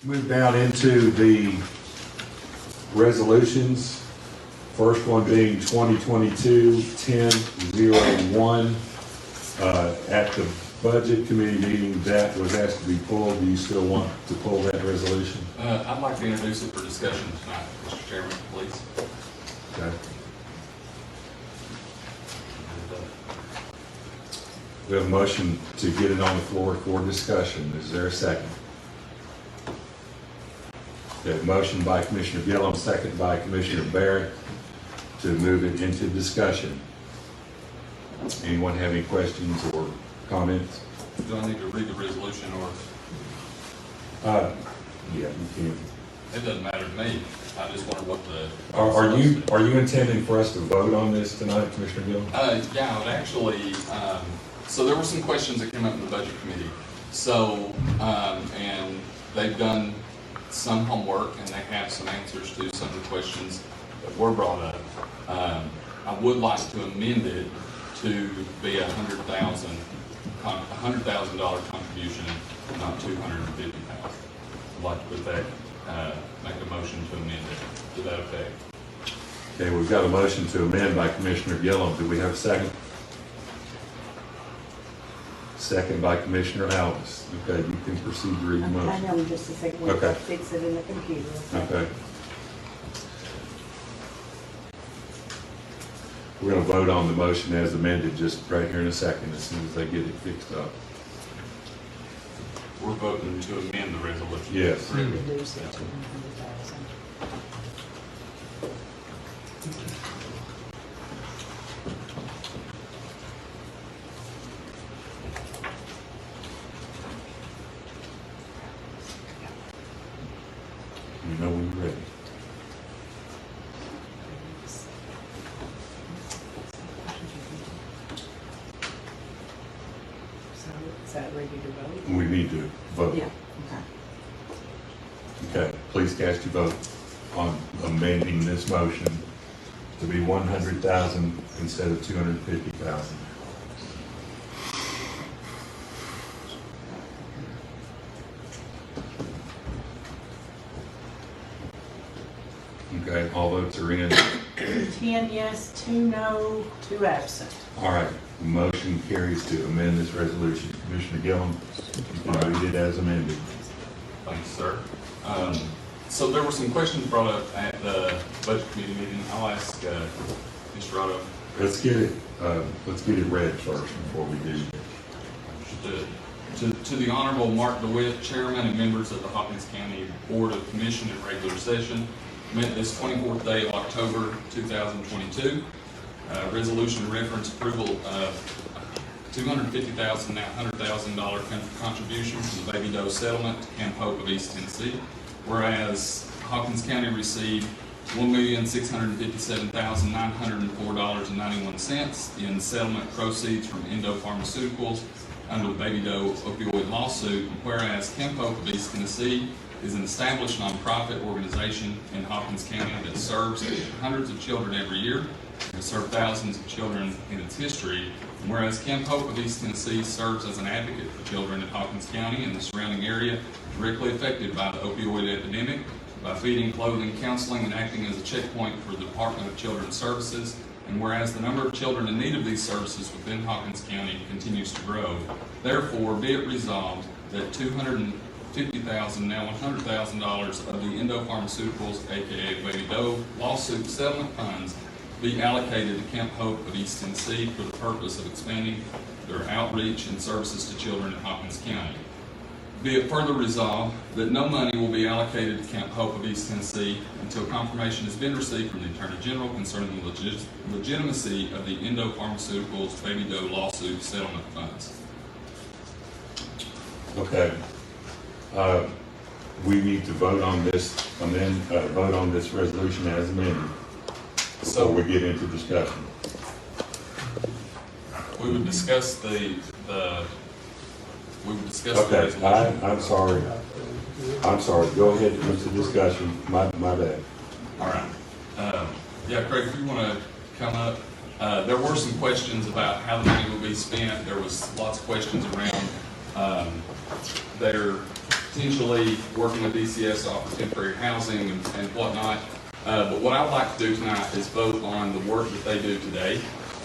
Move down into the resolutions. First one being 2022-10-01. At the budget committee meeting, that was asked to be pulled. Do you still want to pull that resolution? I'd like to introduce it for discussion tonight, Mr. Chairman, please. Okay. We have a motion to get it on the floor for discussion. Is there a second? We have a motion by Commissioner Gillum, second by Commissioner Barrett to move it into discussion. Anyone have any questions or comments? Do I need to read the resolution or? Yeah, you can. It doesn't matter to me. I just wonder what the. Are you intending for us to vote on this tonight, Commissioner Gillum? Yeah, I would actually, so there were some questions that came up in the budget committee. So, and they've done some homework and they have some answers to some of the questions that were brought up. I would like to amend it to be $100,000 contribution, not $250,000. I'd like to put that, make a motion to amend it to that effect. Okay, we've got a motion to amend by Commissioner Gillum. Do we have a second? Second by Commissioner Alves. Okay, you can proceed to read the I motion. know in just a second. We'll Okay. fix it in the computer. Okay. We're going to vote on the motion as amended just right here in a second, as soon as they get it fixed up. We're voting to amend the resolution. Yes. Reduce it to 100,000. You know when you're ready. So is that ready to vote? We need to vote. Yeah, okay. Okay, please cast your vote on amending this motion to be 100,000 instead of 250,000. Okay, all votes are in. 10 yes, 2 no, 2 absent. All right, the motion carries to amend this resolution. Commissioner Gillum, you can read it as amended. Thanks, sir. So there were some questions brought up at the budget committee meeting. I'll ask Mr. Otto. Let's get it read first before we do. To the Honorable Mark DeWitt, Chairman and members of the Hawkins County Board of Commission in regular session, met this 24th day of October 2022. Resolution reference approval of $250,000, now $100,000 contribution from the Baby Doe settlement to Camp Hope of East Tennessee. Whereas Hawkins County received $1,657,904.91 in settlement proceeds from Endo Pharmaceuticals under the Baby Doe opioid lawsuit. Whereas Camp Hope of East Tennessee is an established nonprofit organization in Hawkins County that serves hundreds of children every year and has served thousands of children in its history. And whereas Camp Hope of East Tennessee serves as an advocate for children in Hawkins County and the surrounding area directly affected by the opioid epidemic, by feeding, clothing, counseling, and acting as a checkpoint for the Department of Children's Services. And whereas the number of children in need of these services within Hawkins County continues to grow, therefore be it resolved that $250,000, now $100,000 of the Endo Pharmaceuticals, aka Baby Doe lawsuit settlement funds be allocated to Camp Hope of East Tennessee for the purpose of expanding their outreach and services to children in Hawkins County. Be it further resolved that no money will be allocated to Camp Hope of East Tennessee until confirmation has been received from the Attorney General concerning the legitimacy of the Endo Pharmaceuticals Baby Doe lawsuit settlement funds. Okay. We need to vote on this, vote on this resolution as amended before we get into discussion. We would discuss the Okay, resolution. I'm sorry. Go ahead with the discussion. My bad. All right. Yeah, Craig, if you want to come up. There were some questions about how the money will be spent. There was lots of questions around their potentially working with DCS to offer temporary housing and whatnot. But what I'd like to do tonight is vote on the work that they do today.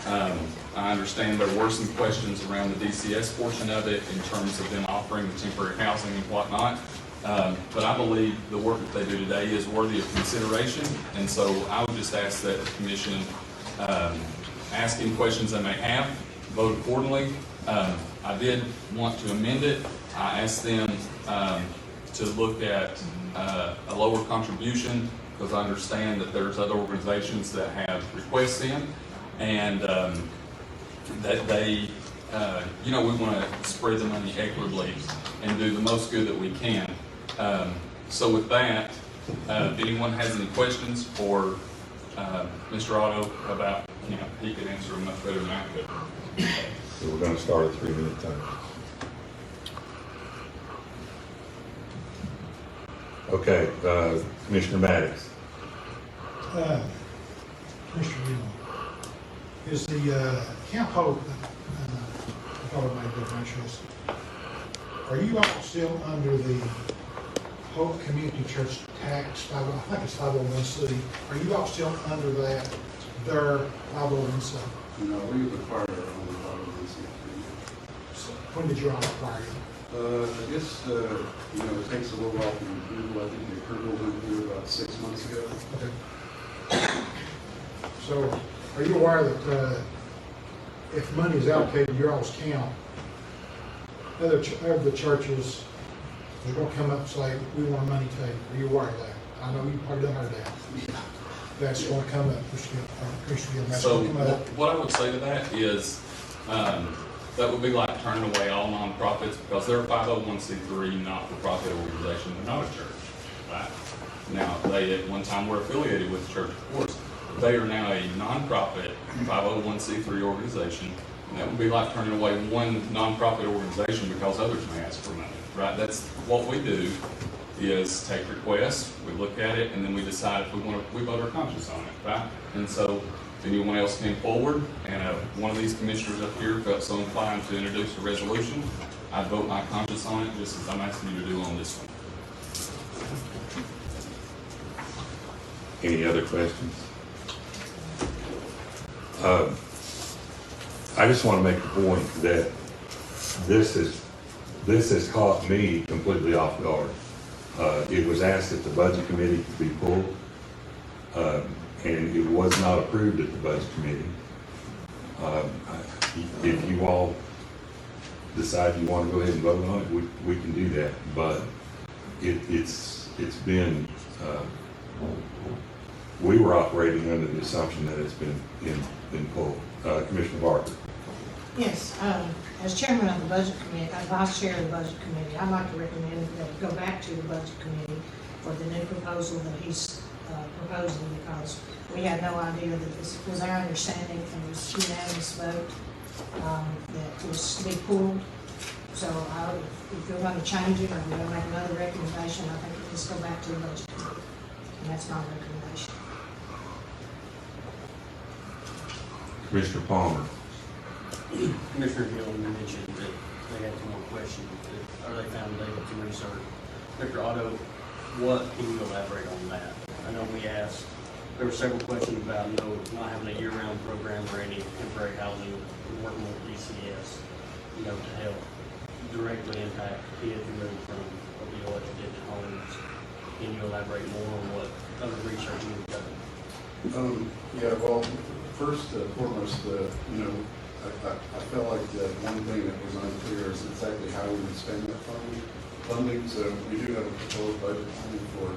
I understand there were some questions around the DCS portion of it in terms of them offering the temporary housing and whatnot. But I believe the work that they do today is worthy of consideration, and so I would just ask that the commission ask any questions they may have, vote accordingly. I did want to amend it. I asked them to look at a lower contribution because I understand that there's other organizations that have requests in, and that they, we want to spread the money equitably and do the most good that we can. So with that, if anyone has any questions for Mr. Otto about, he could answer them much better than I could. So we're going to start at 3-minute time. Okay, Commissioner Maddox. Mr. Neal, is the Camp Hope, I thought I might have mentioned this, are you all still under the Hope Community Church tax, I think it's 501c, are you all still under that, their 501c? No, we required our own 501c3. So when did you all acquire it? I guess, it takes a little while to approval. I think the approval went through about 6 months ago. Okay. So, are you aware that if money is allocated to your all's account, other churches are going to come up and say, we want money taken? Are you aware of that? I know you probably done heard that. That's going to come up. That's So going to come up. what I would say to that is, that would be like turning away all nonprofits because they're a 501c3 not-for-profit organization. They're not a church, right? Now, they at one time were affiliated with the church, of course. They are now a nonprofit 501c3 organization. And that would be like turning away one nonprofit organization because others may ask for money, right? That's what we do, is take requests, we look at it, and then we decide if we vote our conscience on it, right? And so if anyone else came forward and one of these commissioners up here felt so inclined to introduce a resolution, I'd vote my conscience on it just as I'm asking you to do on this one. Any other questions? I just want to make the point that this has caught me completely off guard. It was asked if the budget committee could be pulled, and it was not approved at the budget committee. If you all decide you want to go ahead and vote on it, we can do that. But it's been we were operating under the assumption that it's been pulled. Commissioner Barker. Yes, as chairman of the budget committee, vice chair of the budget committee, I'd like to recommend that it go back to the budget committee for the new proposal that he's proposing, because we had no idea that this was our understanding, and it was unanimous vote that was to be pulled. So if you're going to change it or you're going to make another recommendation, I think it just go back to the budget committee, and that's my recommendation. Commissioner Palmer. Commissioner Hill mentioned that they had some more questions, or they found data to research. Mr. Otto, what can you elaborate on that? I know we asked, there were several questions about not having a year-round program or any temporary housing, working with DCS, to help directly impact kids removed from opioid addicted homes. Can you elaborate more on what other research you've done? Yeah, well, first and foremost, I felt like the one thing that was unclear is exactly how we would spend that funding. So we do have a proposed budget for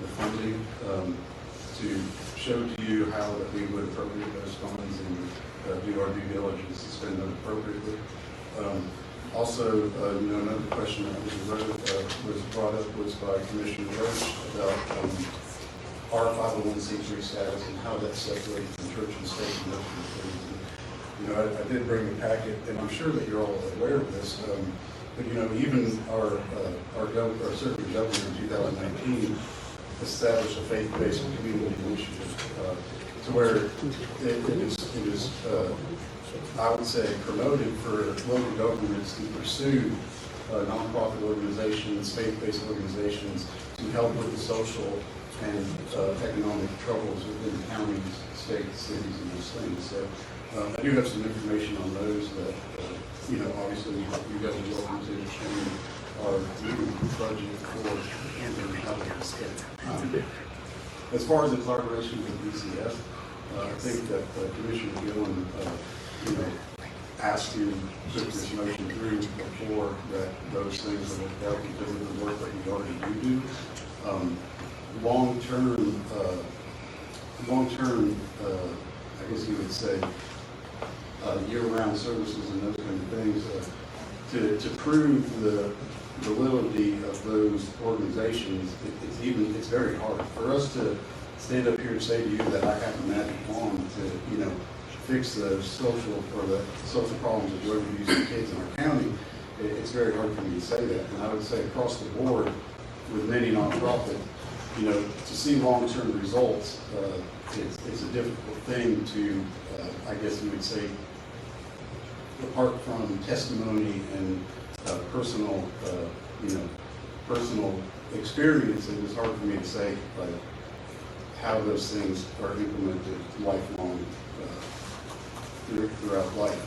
the funding to show to you how that we would appropriate those funds and do our due diligence to spend them appropriately. Also, another question that was brought up was by Commissioner Roach about our 501c3 status and how that's separated from church and state and those things. I did bring the packet, and I'm sure that you're all aware of this, but even our circuit governor in 2019 established a faith-based community initiative to where it is I would say promoted for local governments to pursue nonprofit organizations, faith-based organizations to help with the social and economic troubles within counties, states, cities, and those things. So I do have some information on those that, obviously you guys are welcome to change our new budget for and how to spend. As far as the collaboration with DCF, I think that Commissioner Gillen, asked you to put this motion through before that those things are worked out because of the work that we already do. Long-term, I guess you would say, year-round services and those kind of things, to prove the validity of those organizations, it's very hard. For us to stand up here and say to you that I have a magic wand to, fix the social problems of drug abuse in kids in our county, it's very hard for me to say that. And I would say across the board, with many nonprofits, to see long-term results, it's a difficult thing to, I guess you would say, apart from testimony and personal experience, it's hard for me to say like how those things are implemented lifelong throughout life.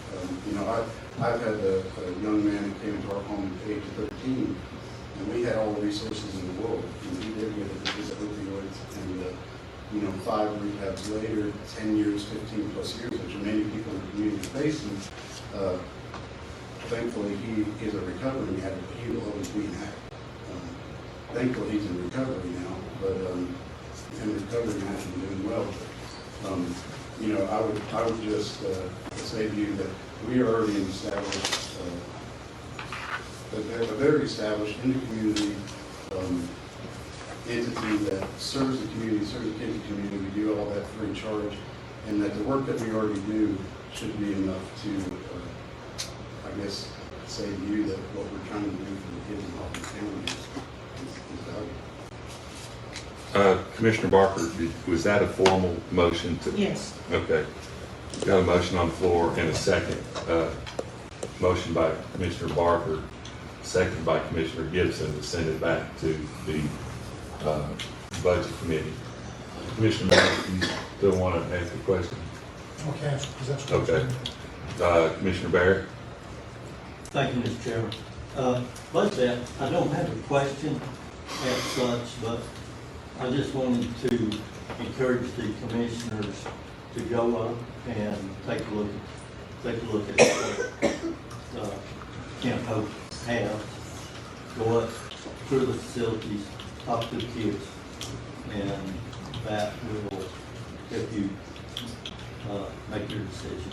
I've had a young man who came into our home at the age of 13, and we had all the resources in the world. And he did get his opioids, and 5 rehabs later, 10 years, 15 plus years, which many people in the community face. And thankfully, he is a recovering addict, but he will always be an addict. Thankfully, he's in recovery now, but in recovery now and doing well. I would just say to you that we are already established, a very established in the community entity that serves the community, serves the kids in the community. We do all that free of charge, and that the work that we already do should be enough to, I guess, say to you that what we're trying to do for the kids in Hawkins County is valuable. Commissioner Barker, was that a formal motion to? Yes. Okay. Got a motion on the floor and a second. Motion by Commissioner Barker, second by Commissioner Gibson to send it back to the Budget Committee. Commissioner Barker, you still want to ask a question? Okay, because that's what Okay. Commissioner Barrett? Thank you, Mr. Chairman. Budget, I don't have a question as such, but I just wanted to encourage the commissioners to go up and take a look at what Camp Hope has. Go up through the facilities, talk to the kids, and that will help you make your decision.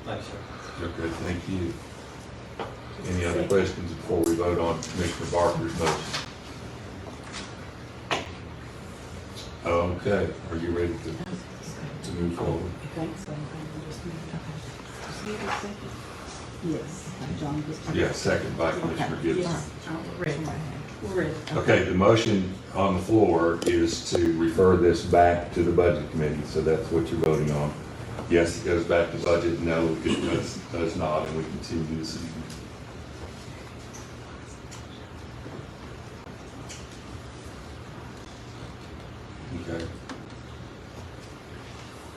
Thanks, sir. Okay, thank you. Any other questions before we vote on Commissioner Barker's motion? Okay, are you ready to move forward? I think so. Yes. John Gibson. Yeah, second by Commissioner Gibson. Yeah, we're ready. We're ready. Okay, the motion on the floor is to refer this back to the Budget Committee, so that's what you're voting on. Yes, it goes back to budget, no, it does not, and we continue this evening. Okay.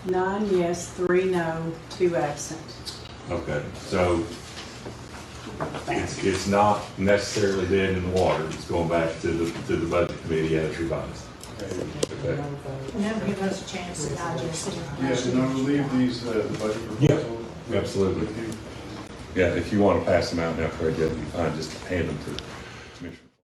9 yes, 3 no, 2 absent. Okay, so it's not necessarily dead in the water, it's going back to the Budget Committee as revised. Okay. And that'll give us a chance to digest it. Yes, and I will leave these, the budget proposal. Absolutely. with you. Yeah, if you want to pass them out now, Craig, that'd be fine, just hand them to